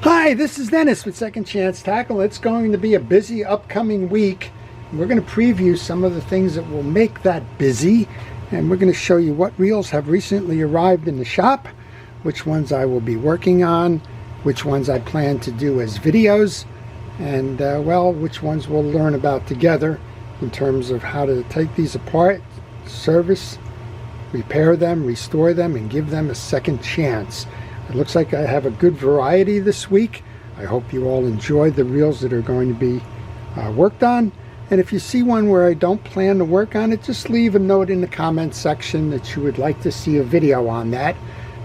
Hi, this is Dennis with Second Chance Tackle. It's going to be a busy upcoming week. We're going to preview some of the things that will make that busy, and we're going to show you what reels have recently arrived in the shop, which ones I will be working on, which ones I plan to do as videos, and well, which ones we'll learn about together in terms of how to take these apart, service, repair them, restore them, and give them a second chance. It looks like I have a good variety this week. I hope you all enjoyed the reels that are going to be worked on. And if you see one where I don't plan to work on it, just leave a note in the comment section that you would like to see a video on that.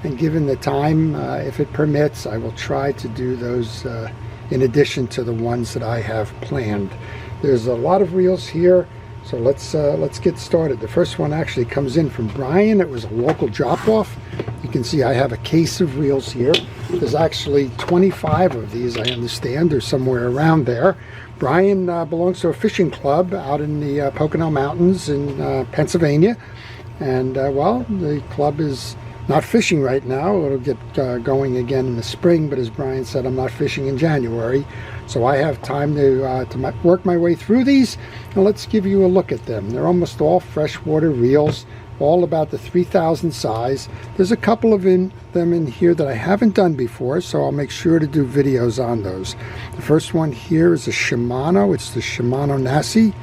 And given the time, if it permits, I will try to do those in addition to the ones that I have planned. There's a lot of reels here, so let's get started. The first one actually comes in from Brian. It was a local drop-off. You can see I have a case of reels here. There's actually 25 of these, I understand, or somewhere around there. Brian belongs to a fishing club out in the Pocono Mountains in Pennsylvania. And, well, the club is not fishing right now. It'll get going again in the spring, but as Brian said, I'm not fishing in January. So I have time to work my way through these, and let's give you a look at them. They're almost all freshwater reels, all about the 3,000 size. There's a couple of them in here that I haven't done before, so I'll make sure to do videos on those. The first one here is a Shimano. It's the Shimano Nasi.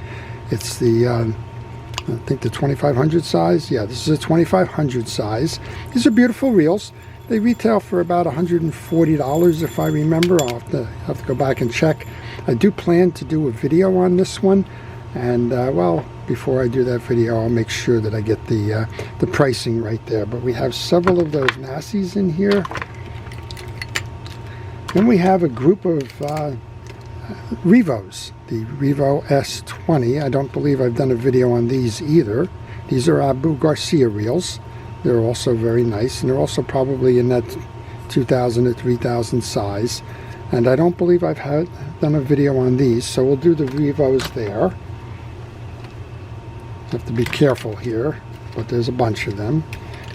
It's the, I think the 2500 size. Yeah, this is a 2500 size. These are beautiful reels. They retail for about $140 if I remember. I'll have to go back and check. I do plan to do a video on this one, and well, before I do that video, I'll make sure that I get the pricing right there. But we have several of those Nasis in here. Then we have a group of Revos, the Revo S20. I don't believe I've done a video on these either. These are Abu Garcia reels. They're also very nice, and they're also probably in that 2,000 to 3,000 size. And I don't believe I've done a video on these, so we'll do the Revos there. Have to be careful here, but there's a bunch of them.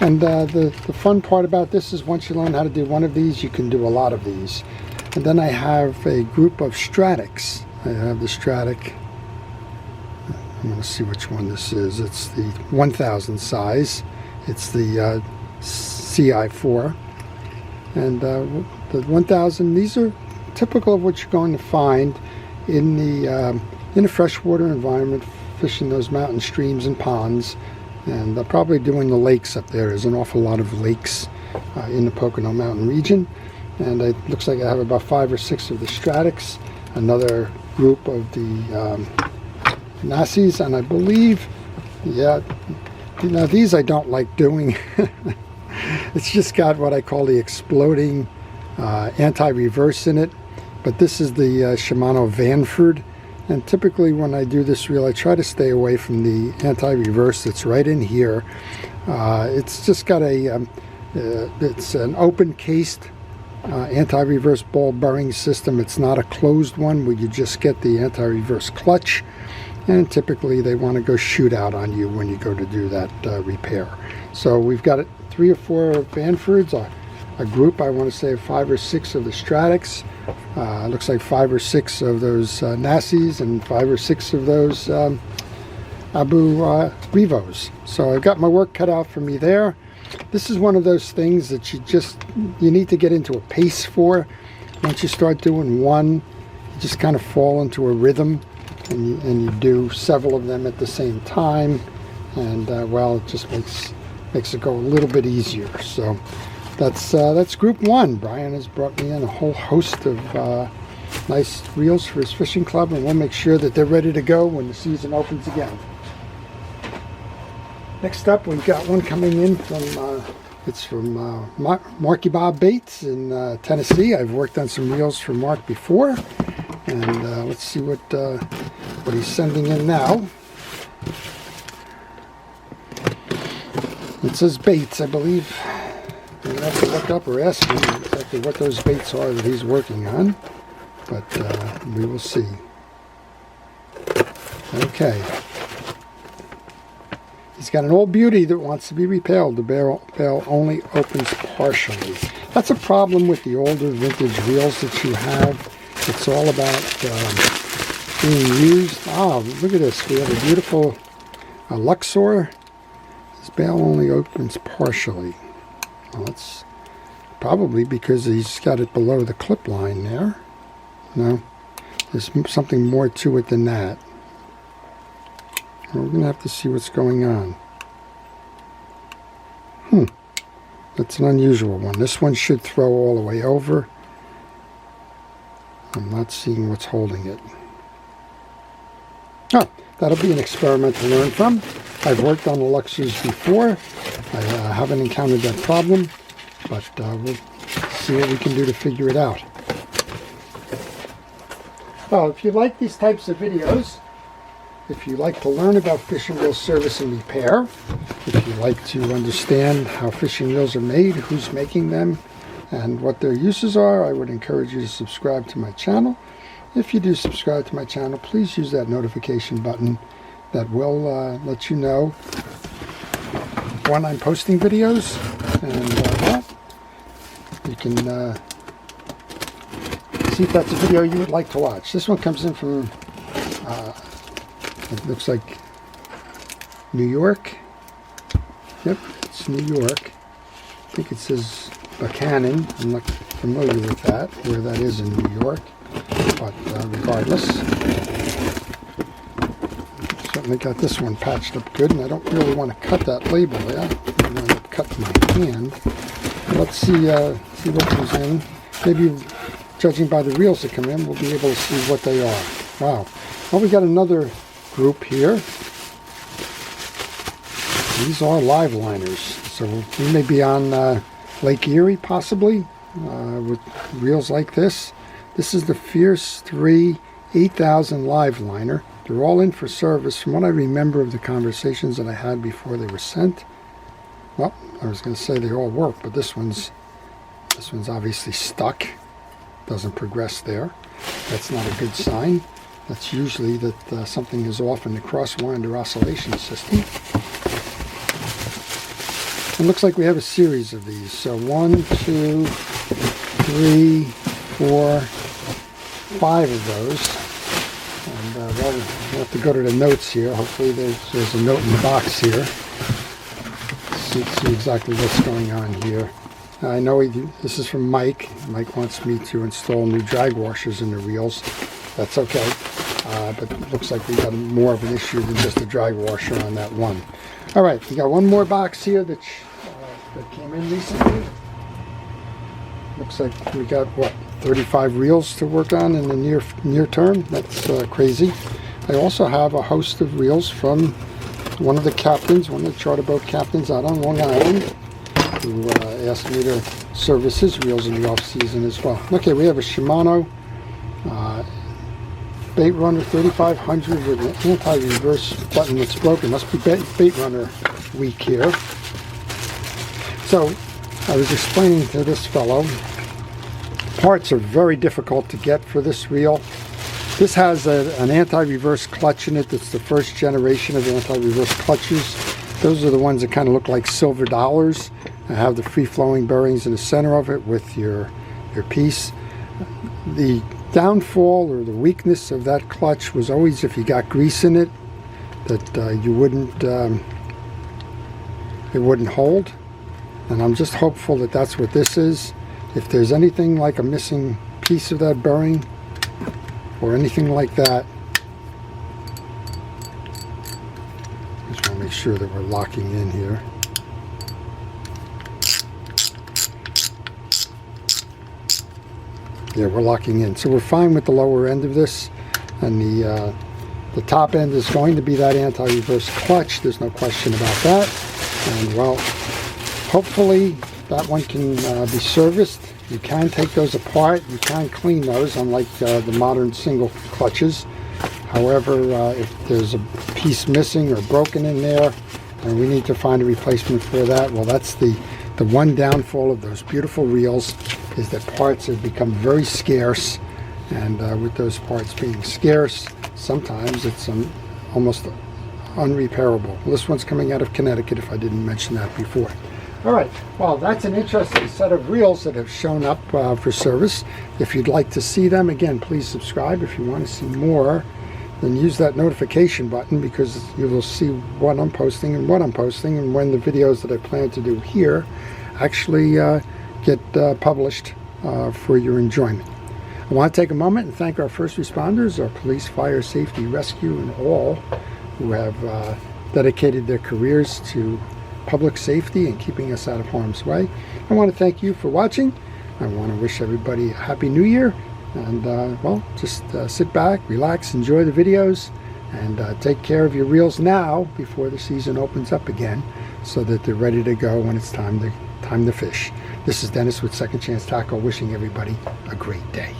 And the fun part about this is once you learn how to do one of these, you can do a lot of these. And then I have a group of Stratics. I have the Stratic. I'm going to see which one this is. It's the 1,000 size. It's the CI4. And the 1,000, these are typical of what you're going to find in a freshwater environment, fishing those mountain streams and ponds, and probably doing the lakes up there. There's an awful lot of lakes in the Pocono Mountain region, and it looks like I have about 5 or 6 of the Stratics, another group of the Nasis, and I believe, yeah, now these I don't like doing. It's just got what I call the exploding anti-reverse in it, but this is the Shimano Vanford. And typically when I do this reel, I try to stay away from the anti-reverse that's right in here. It's just got it's an open cased anti-reverse ball bearing system. It's not a closed one where you just get the anti-reverse clutch. And typically they want to go shoot out on you when you go to do that repair. So we've got 3 or 4 Vanfords, a group, I want to say 5 or 6 of the Stratics. Looks like 5 or 6 of those Nasis and 5 or 6 of those Abu Revos. So I've got my work cut out for me there. This is one of those things that you need to get into a pace for. Once you start doing one, you just kind of fall into a rhythm, and you do several of them at the same time, and well, it just makes it go a little bit easier. So that's group 1. Brian has brought me in a whole host of nice reels for his fishing club, and we'll make sure that they're ready to go when the season opens again. Next up, we've got one coming in from it's from Marky Bob Baits in Tennessee. I've worked on some reels for Mark before, and let's see what he's sending in now. It says baits, I believe. I'm going to have to look up or ask him exactly what those baits are that he's working on, but we will see. Okay. He's got an old beauty that wants to be repelled. The barrel only opens partially. That's a problem with the older vintage reels that you have. It's all about being used. Oh, look at this. We have a beautiful Luxor. This bail only opens partially. Well, that's probably because he's got it below the clip line there. No, there's something more to it than that. We're going to have to see what's going on. That's an unusual one. This one should throw all the way over. I'm not seeing what's holding it. Oh, that'll be an experiment to learn from. I've worked on the Luxors before. I haven't encountered that problem, but we'll see what we can do to figure it out. Well, if you like these types of videos, if you like to learn about fishing reel service and repair, if you like to understand how fishing reels are made, who's making them, and what their uses are, I would encourage you to subscribe to my channel. If you do subscribe to my channel, please use that notification button. That will let you know when I'm posting videos, and you can see if that's a video you would like to watch. This one comes in from it looks like New York. Yep, it's New York. I think it says Buchanan. I'm not familiar with that, where that is in New York. But regardless, certainly got this one patched up good, and I don't really want to cut that label there. I'm going to cut my hand. Let's see what comes in. Maybe, judging by the reels that come in, we'll be able to see what they are. Wow. Well, we got another group here. These are live liners, so we may be on Lake Erie possibly with reels like this. This is the Fierce 3 8000 live liner. They're all in for service. From what I remember of the conversations that I had before they were sent, well, I was going to say they all work, but this one's obviously stuck. Doesn't progress there. That's not a good sign. That's usually that something is off in the crosswind or oscillation system. It looks like we have a series of these. So 1, 2, 3, 4, 5 of those. And well, we'll have to go to the notes here. Hopefully there's a note in the box here. See exactly what's going on here. I know this is from Mike. Mike wants me to install new drag washers in the reels. That's okay. But it looks like we got more of an issue than just a drag washer on that one. All right, we got one more box here that came in recently. Looks like we got, what, 35 reels to work on in the near term. That's crazy. I also have a host of reels from one of the captains, one of the charter boat captains out on Long Island, who asked me to service his reels in the off season as well. Okay, we have a Shimano Bait Runner 3500 with an anti-reverse button that's broken. Must be Bait Runner week here. So I was explaining to this fellow, parts are very difficult to get for this reel. This has an anti-reverse clutch in it. That's the first generation of anti-reverse clutches. Those are the ones that kind of look like silver dollars. I have the free-flowing bearings in the center of it with your piece. The downfall or the weakness of that clutch was always if you got grease in it, that you wouldn't it wouldn't hold. And I'm just hopeful that that's what this is. If there's anything like a missing piece of that bearing or anything like that, just want to make sure that we're locking in here. Yeah, we're locking in. So we're fine with the lower end of this, and the top end is going to be that anti-reverse clutch. There's no question about that. And well, hopefully that one can be serviced. You can take those apart. You can clean those, unlike the modern single clutches. However, if there's a piece missing or broken in there, and we need to find a replacement for that, well, that's the one downfall of those beautiful reels, is that parts have become very scarce, and with those parts being scarce, sometimes it's almost unrepairable. This one's coming out of Connecticut, if I didn't mention that before. All right, well, that's an interesting set of reels that have shown up for service. If you'd like to see them, again, please subscribe. If you want to see more, then use that notification button, because you will see what I'm posting and when the videos that I plan to do here actually get published for your enjoyment. I want to take a moment and thank our first responders, our police, fire, safety, rescue, and all who have dedicated their careers to public safety and keeping us out of harm's way. I want to thank you for watching. I want to wish everybody a happy new year, and well, just sit back, relax, enjoy the videos, and take care of your reels now before the season opens up again, so that they're ready to go when it's time to fish. This is Dennis with Second Chance Tackle, wishing everybody a great day.